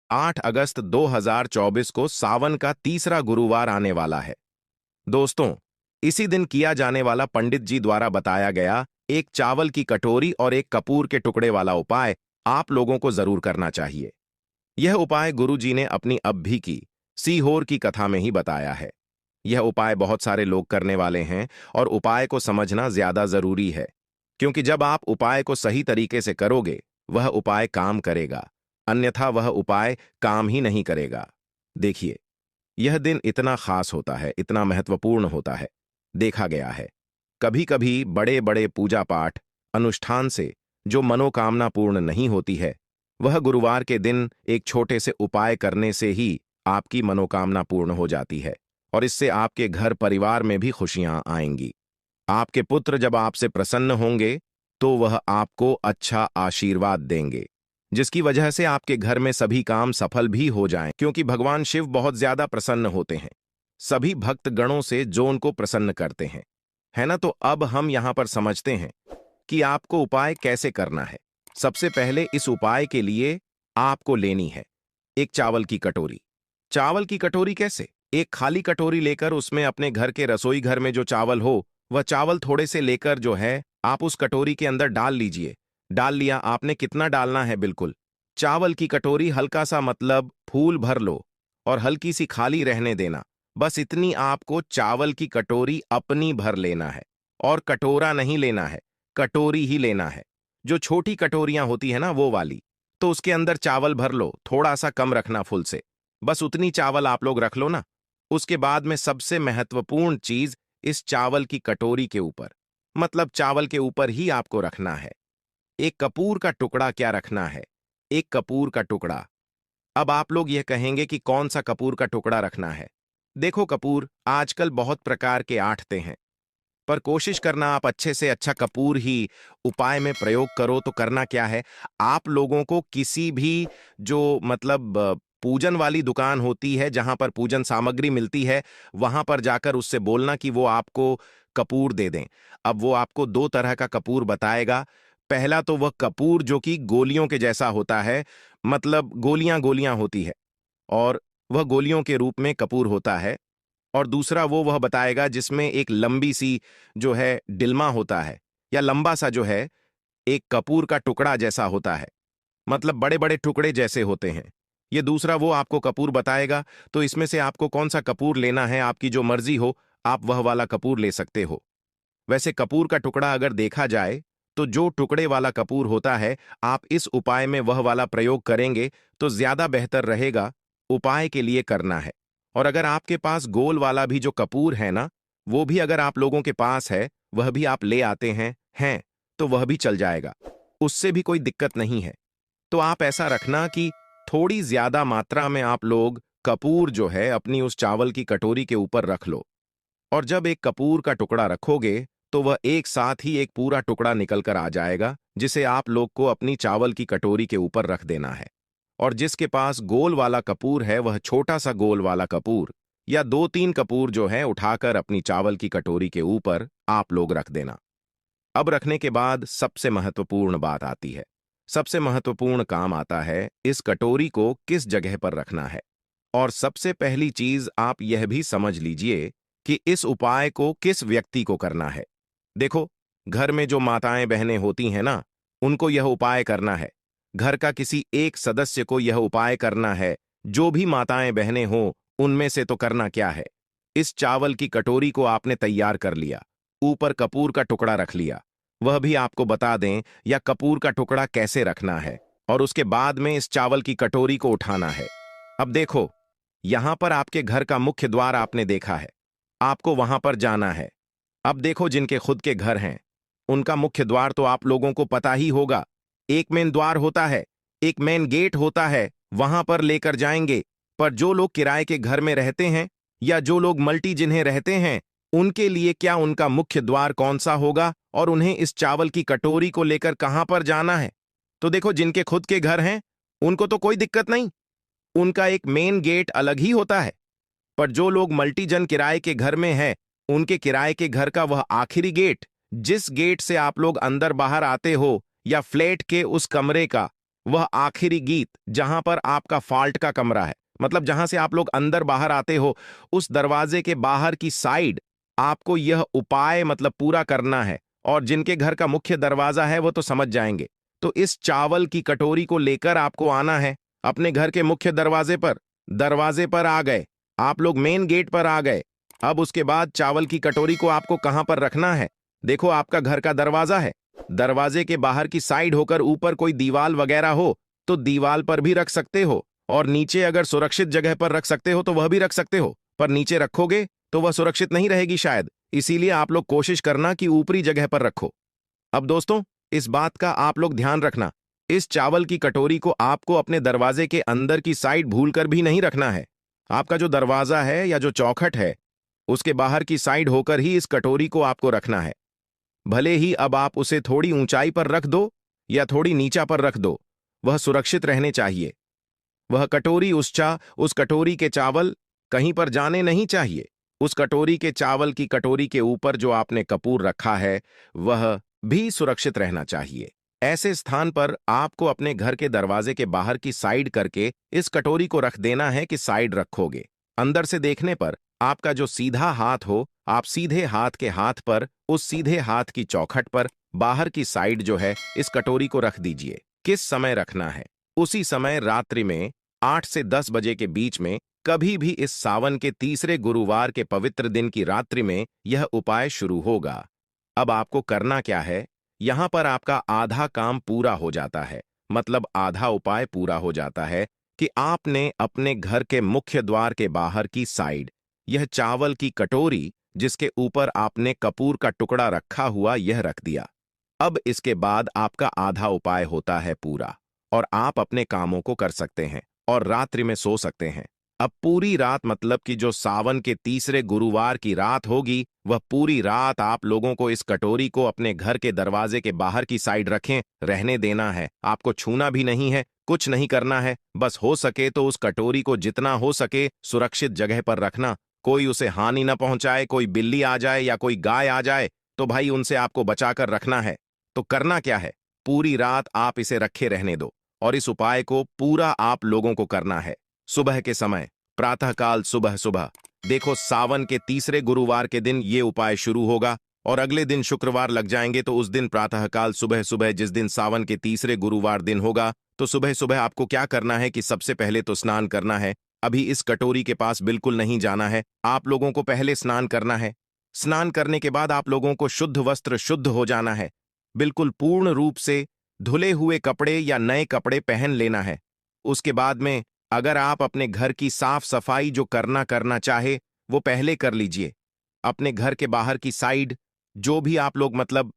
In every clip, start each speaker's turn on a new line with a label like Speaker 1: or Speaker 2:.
Speaker 1: 8 अगस्त 2024 को सावन का तीसरा गुरुवार आने वाला है। दोस्तों, इसी दिन किया जाने वाला पंडित जी द्वारा बताया गया एक चावल की कटोरी और एक कपूर के टुकड़े वाला उपाय आप लोगों को जरूर करना चाहिए। यह उपाय गुरु जी ने अपनी अब भी की सीहोर की कथा में ही बताया है। यह उपाय बहुत सारे लोग करने वाले हैं और उपाय को समझना ज्यादा जरूरी है, क्योंकि जब आप उपाय को सही तरीके से करोगे वह उपाय काम करेगा, अन्यथा वह उपाय काम ही नहीं करेगा। देखिए, यह दिन इतना खास होता है, इतना महत्वपूर्ण होता है। देखा गया है कभी कभी बड़े बड़े पूजा पाठ अनुष्ठान से जो मनोकामना पूर्ण नहीं होती है, वह गुरुवार के दिन एक छोटे से उपाय करने से ही आपकी मनोकामना पूर्ण हो जाती है और इससे आपके घर परिवार में भी खुशियां आएंगी। आपके पुत्र जब आपसे प्रसन्न होंगे तो वह आपको अच्छा आशीर्वाद देंगे, जिसकी वजह से आपके घर में सभी काम सफल भी हो जाएं, क्योंकि भगवान शिव बहुत ज्यादा प्रसन्न होते हैं सभी भक्त गणों से जो उनको प्रसन्न करते हैं, है ना। तो अब हम यहां पर समझते हैं कि आपको उपाय कैसे करना है। सबसे पहले इस उपाय के लिए आपको लेनी है एक चावल की कटोरी। चावल की कटोरी कैसे? एक खाली कटोरी लेकर उसमें अपने घर के रसोई घर में जो चावल हो वह चावल थोड़े से लेकर जो है आप उस कटोरी के अंदर डाल लीजिए। डाल लिया आपने, कितना डालना है? बिल्कुल चावल की कटोरी हल्का सा, मतलब फूल भर लो और हल्की सी खाली रहने देना। बस इतनी आपको चावल की कटोरी अपनी भर लेना है और कटोरा नहीं लेना है, कटोरी ही लेना है। जो छोटी कटोरियां होती है ना वो वाली, तो उसके अंदर चावल भर लो, थोड़ा सा कम रखना फुल से। बस उतनी चावल आप लोग रख लो ना। उसके बाद में सबसे महत्वपूर्ण चीज इस चावल की कटोरी के ऊपर, मतलब चावल के ऊपर ही आपको रखना है एक कपूर का टुकड़ा। क्या रखना है? एक कपूर का टुकड़ा। अब आप लोग यह कहेंगे कि कौन सा कपूर का टुकड़ा रखना है। देखो, कपूर आजकल बहुत प्रकार के आठते हैं, पर कोशिश करना आप अच्छे से अच्छा कपूर ही उपाय में प्रयोग करो। तो करना क्या है, आप लोगों को किसी भी जो मतलब पूजन वाली दुकान होती है जहां पर पूजन सामग्री मिलती है, वहां पर जाकर उससे बोलना कि वो आपको कपूर दे दें। अब वो आपको दो तरह का कपूर बताएगा। पहला तो वह कपूर जो कि गोलियों के जैसा होता है, मतलब गोलियां गोलियां होती है और वह गोलियों के रूप में कपूर होता है। और दूसरा वह बताएगा जिसमें एक लंबी सी जो है डिल्मा होता है, या लंबा सा जो है एक कपूर का टुकड़ा जैसा होता है, मतलब बड़े बड़े टुकड़े जैसे होते हैं। ये दूसरा वो आपको कपूर बताएगा। तो इसमें से आपको कौन सा कपूर लेना है, आपकी जो मर्जी हो आप वह वाला कपूर ले सकते हो। वैसे कपूर का टुकड़ा अगर देखा जाए तो जो टुकड़े वाला कपूर होता है, आप इस उपाय में वह वाला प्रयोग करेंगे तो ज्यादा बेहतर रहेगा उपाय के लिए करना है। और अगर आपके पास गोल वाला भी जो कपूर है ना, वो भी अगर आप लोगों के पास है, वह भी आप ले आते हैं तो वह भी चल जाएगा, उससे भी कोई दिक्कत नहीं है। तो आप ऐसा रखना कि थोड़ी ज्यादा मात्रा में आप लोग कपूर जो है अपनी उस चावल की कटोरी के ऊपर रख लो। और जब एक कपूर का टुकड़ा रखोगे तो वह एक साथ ही एक पूरा टुकड़ा निकल कर आ जाएगा, जिसे आप लोग को अपनी चावल की कटोरी के ऊपर रख देना है। और जिसके पास गोल वाला कपूर है वह छोटा सा गोल वाला कपूर या दो तीन कपूर जो है उठाकर अपनी चावल की कटोरी के ऊपर आप लोग रख देना। अब रखने के बाद सबसे महत्वपूर्ण बात आती है। सबसे महत्वपूर्ण काम आता है इस कटोरी को किस जगह पर रखना है। और सबसे पहली चीज आप यह भी समझ लीजिए कि इस उपाय को किस व्यक्ति को करना है। देखो, घर में जो माताएं बहनें होती हैं ना, उनको यह उपाय करना है। घर का किसी एक सदस्य को यह उपाय करना है। जो भी माताएं बहनें हो उनमें से तो करना क्या है, इस चावल की कटोरी को आपने तैयार कर लिया, ऊपर कपूर का टुकड़ा रख लिया। वह भी आपको बता दें या कपूर का टुकड़ा कैसे रखना है। और उसके बाद में इस चावल की कटोरी को उठाना है। अब देखो, यहां पर आपके घर का मुख्य द्वार आपने देखा है, आपको वहां पर जाना है। अब देखो, जिनके खुद के घर हैं उनका मुख्य द्वार तो आप लोगों को पता ही होगा। एक मेन द्वार होता है, एक मेन गेट होता है, वहां पर लेकर जाएंगे। पर जो लोग किराए के घर में रहते हैं या जो लोग मल्टी जिन्हें रहते हैं, उनके लिए क्या उनका मुख्य द्वार कौन सा होगा और उन्हें इस चावल की कटोरी को लेकर कहां पर जाना है? तो देखो, जिनके खुद के घर हैं उनको तो कोई दिक्कत नहीं, उनका एक मेन गेट अलग ही होता है। पर जो लोग मल्टीजन किराए के घर में हैं, उनके किराए के घर का वह आखिरी गेट, जिस गेट से आप लोग अंदर बाहर आते हो, या फ्लैट के उस कमरे का वह आखिरी गीत जहां पर आपका फॉल्ट का कमरा है, मतलब जहां से आप लोग अंदर बाहर आते हो, उस दरवाजे के बाहर की साइड आपको यह उपाय मतलब पूरा करना है। और जिनके घर का मुख्य दरवाजा है वो तो समझ जाएंगे। तो इस चावल की कटोरी को लेकर आपको आना है अपने घर के मुख्य दरवाजे पर। दरवाजे पर आ गए, आप लोग मेन गेट पर आ गए। अब उसके बाद चावल की कटोरी को आपको कहां पर रखना है? देखो, आपका घर का दरवाजा है, दरवाजे के बाहर की साइड होकर ऊपर कोई दीवाल वगैरह हो तो दीवाल पर भी रख सकते हो, और नीचे अगर सुरक्षित जगह पर रख सकते हो तो वह भी रख सकते हो। पर नीचे रखोगे तो वह सुरक्षित नहीं रहेगी शायद, इसीलिए आप लोग कोशिश करना कि ऊपरी जगह पर रखो। अब दोस्तों, इस बात का आप लोग ध्यान रखना, इस चावल की कटोरी को आपको अपने दरवाजे के अंदर की साइड भूलकर भी नहीं रखना है। आपका जो दरवाजा है या जो चौखट है, उसके बाहर की साइड होकर ही इस कटोरी को आपको रखना है। भले ही अब आप उसे थोड़ी ऊंचाई पर रख दो या थोड़ी नीचा पर रख दो, वह सुरक्षित रहने चाहिए। वह कटोरी उस कटोरी के चावल कहीं पर जाने नहीं चाहिए। उस कटोरी के चावल की कटोरी के ऊपर जो आपने कपूर रखा है वह भी सुरक्षित रहना चाहिए। ऐसे स्थान पर आपको अपने घर के दरवाजे के बाहर की साइड करके इस कटोरी को रख देना है कि साइड रखोगे। अंदर से देखने पर आपका जो सीधा हाथ हो, आप सीधे हाथ के हाथ पर, उस सीधे हाथ की चौखट पर बाहर की साइड जो है इस कटोरी को रख दीजिए। किस समय रखना है? उसी समय रात्रि में 8 से 10 बजे के बीच में, कभी भी इस सावन के तीसरे गुरुवार के पवित्र दिन की रात्रि में यह उपाय शुरू होगा। अब आपको करना क्या है? यहां पर आपका आधा काम पूरा हो जाता है, मतलब आधा उपाय पूरा हो जाता है कि आपने अपने घर के मुख्य द्वार के बाहर की साइड यह चावल की कटोरी जिसके ऊपर आपने कपूर का टुकड़ा रखा हुआ यह रख दिया। अब इसके बाद आपका आधा उपाय होता है पूरा, और आप अपने कामों को कर सकते हैं और रात्रि में सो सकते हैं। अब पूरी रात, मतलब कि जो सावन के तीसरे गुरुवार की रात होगी, वह पूरी रात आप लोगों को इस कटोरी को अपने घर के दरवाजे के बाहर की साइड रखें, रहने देना है। आपको छूना भी नहीं है, कुछ नहीं करना है। बस हो सके तो उस कटोरी को जितना हो सके सुरक्षित जगह पर रखना। कोई उसे हानि न पहुंचाए, कोई बिल्ली आ जाए या कोई गाय आ जाए तो भाई उनसे आपको बचाकर रखना है। तो करना क्या है? पूरी रात आप इसे रखे रहने दो, और इस उपाय को पूरा आप लोगों को करना है। सुबह के समय, प्रातःकाल सुबह सुबह, देखो सावन के तीसरे गुरुवार के दिन ये उपाय शुरू होगा, और अगले दिन शुक्रवार लग जाएंगे, तो उस दिन प्रातःकाल सुबह सुबह, जिस दिन सावन के तीसरे गुरुवार दिन होगा, तो सुबह सुबह आपको क्या करना है कि सबसे पहले तो स्नान करना है। अभी इस कटोरी के पास बिल्कुल नहीं जाना है, आप लोगों को पहले स्नान करना है। स्नान करने के बाद आप लोगों को शुद्ध वस्त्र, शुद्ध हो जाना है, बिल्कुल पूर्ण रूप से धुले हुए कपड़े या नए कपड़े पहन लेना है। उसके बाद में अगर आप अपने घर की साफ सफाई जो करना चाहे वो पहले कर लीजिए। अपने घर के बाहर की साइड जो भी आप लोग मतलब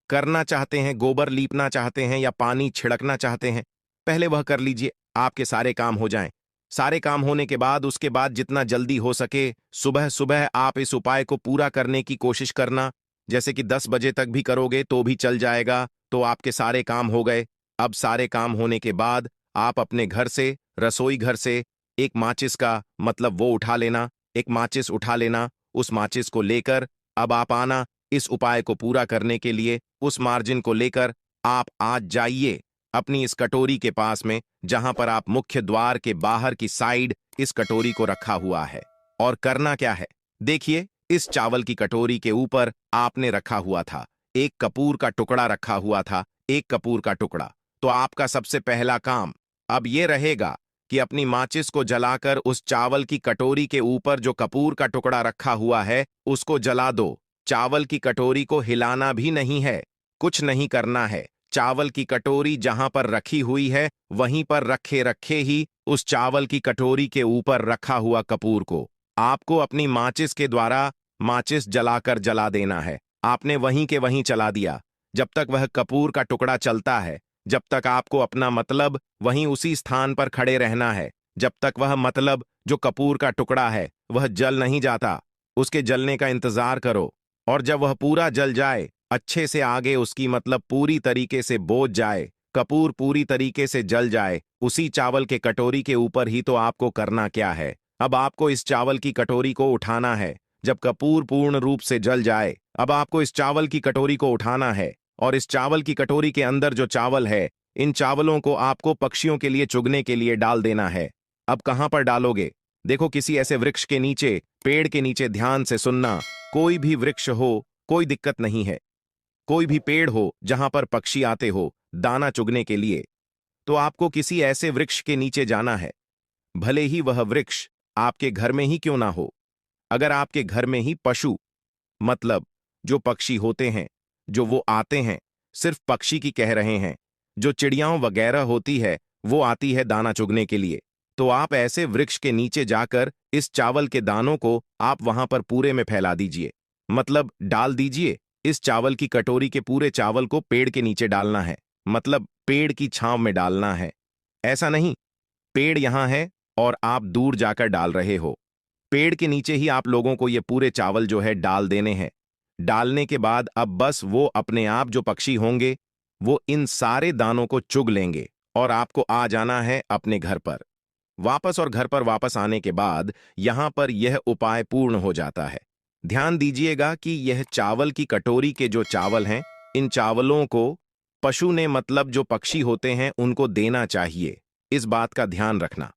Speaker 1: करना चाहते हैं, गोबर लीपना चाहते हैं या पानी छिड़कना चाहते हैं, पहले वह कर लीजिए, आपके सारे काम हो जाएं। सारे काम होने के बाद उसके बाद जितना जल्दी हो सके सुबह सुबह आप इस उपाय को पूरा करने की कोशिश करना। जैसे कि 10 बजे तक भी करोगे तो भी चल जाएगा, तो आपके सारे काम हो गए। अब सारे काम होने के बाद आप अपने घर से, रसोई घर से एक माचिस का मतलब वो उठा लेना, एक माचिस उठा लेना। उस माचिस को लेकर अब आप आना इस उपाय को पूरा करने के लिए। उस मार्जिन को लेकर आप आज जाइए अपनी इस कटोरी के पास में, जहां पर आप मुख्य द्वार के बाहर की साइड इस कटोरी को रखा हुआ है। और करना क्या है? देखिए, इस चावल की कटोरी के ऊपर आपने रखा हुआ था एक कपूर का टुकड़ा रखा हुआ था, एक कपूर का टुकड़ा। तो आपका सबसे पहला काम अब यह रहेगा कि अपनी माचिस को जलाकर उस चावल की कटोरी के ऊपर जो कपूर का टुकड़ा रखा हुआ है उसको जला दो। चावल की कटोरी को हिलाना भी नहीं है, कुछ नहीं करना है। चावल की कटोरी जहां पर रखी हुई है वहीं पर रखे रखे ही उस चावल की कटोरी के ऊपर रखा हुआ कपूर को आपको अपनी माचिस के द्वारा माचिस जलाकर जला देना है। आपने वहीं के वहीं चला दिया। जब तक वह कपूर का टुकड़ा चलता है, जब तक आपको अपना मतलब वहीं उसी स्थान पर खड़े रहना है, जब तक वह मतलब जो कपूर का टुकड़ा है वह जल नहीं जाता। उसके जलने का इंतजार करो, और जब वह पूरा जल जाए, अच्छे से आगे उसकी मतलब पूरी तरीके से बोझ जाए, कपूर पूरी तरीके से जल जाए, उसी चावल के कटोरी के ऊपर ही तो आपको करना क्या है? अब आपको इस चावल की कटोरी को उठाना है। जब कपूर पूर्ण रूप से जल जाए, अब आपको इस चावल की कटोरी को उठाना है, और इस चावल की कटोरी के अंदर जो चावल है इन चावलों को आपको पक्षियों के लिए चुगने के लिए डाल देना है। अब कहां पर डालोगे? देखो, किसी ऐसे वृक्ष के नीचे, पेड़ के नीचे। ध्यान से सुनना, कोई भी वृक्ष हो, कोई दिक्कत नहीं है। कोई भी पेड़ हो जहां पर पक्षी आते हो दाना चुगने के लिए, तो आपको किसी ऐसे वृक्ष के नीचे जाना है। भले ही वह वृक्ष आपके घर में ही क्यों ना हो। अगर आपके घर में ही पशु, मतलब जो पक्षी होते हैं, जो वो आते हैं, सिर्फ पक्षी की कह रहे हैं, जो चिड़ियाओं वगैरह होती है वो आती है दाना चुगने के लिए, तो आप ऐसे वृक्ष के नीचे जाकर इस चावल के दानों को आप वहां पर पूरे में फैला दीजिए। मतलब डाल दीजिए। इस चावल की कटोरी के पूरे चावल को पेड़ के नीचे डालना है। मतलब पेड़ की छांव में डालना है। ऐसा नहीं, पेड़ यहां है और आप दूर जाकर डाल रहे हो। पेड़ के नीचे ही आप लोगों को ये पूरे चावल जो है डाल देने हैं। डालने के बाद अब बस वो अपने आप जो पक्षी होंगे वो इन सारे दानों को चुग लेंगे और आपको आ जाना है अपने घर पर वापस। और घर पर वापस आने के बाद यहां पर यह उपाय पूर्ण हो जाता है। ध्यान दीजिएगा कि यह चावल की कटोरी के जो चावल हैं, इन चावलों को पशु ने, मतलब जो पक्षी होते हैं, उनको देना चाहिए। इस बात का ध्यान रखना।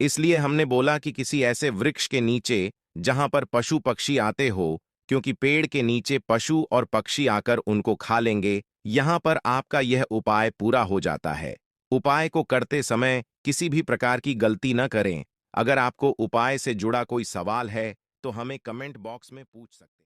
Speaker 1: इसलिए हमने बोला कि किसी ऐसे वृक्ष के नीचे जहां पर पशु पक्षी आते हो, क्योंकि पेड़ के नीचे पशु और पक्षी आकर उनको खा लेंगे। यहां पर आपका यह उपाय पूरा हो जाता है। उपाय को करते समय किसी भी प्रकार की गलती न करें। अगर आपको उपाय से जुड़ा कोई सवाल है तो हमें कमेंट बॉक्स में पूछ सकते हैं।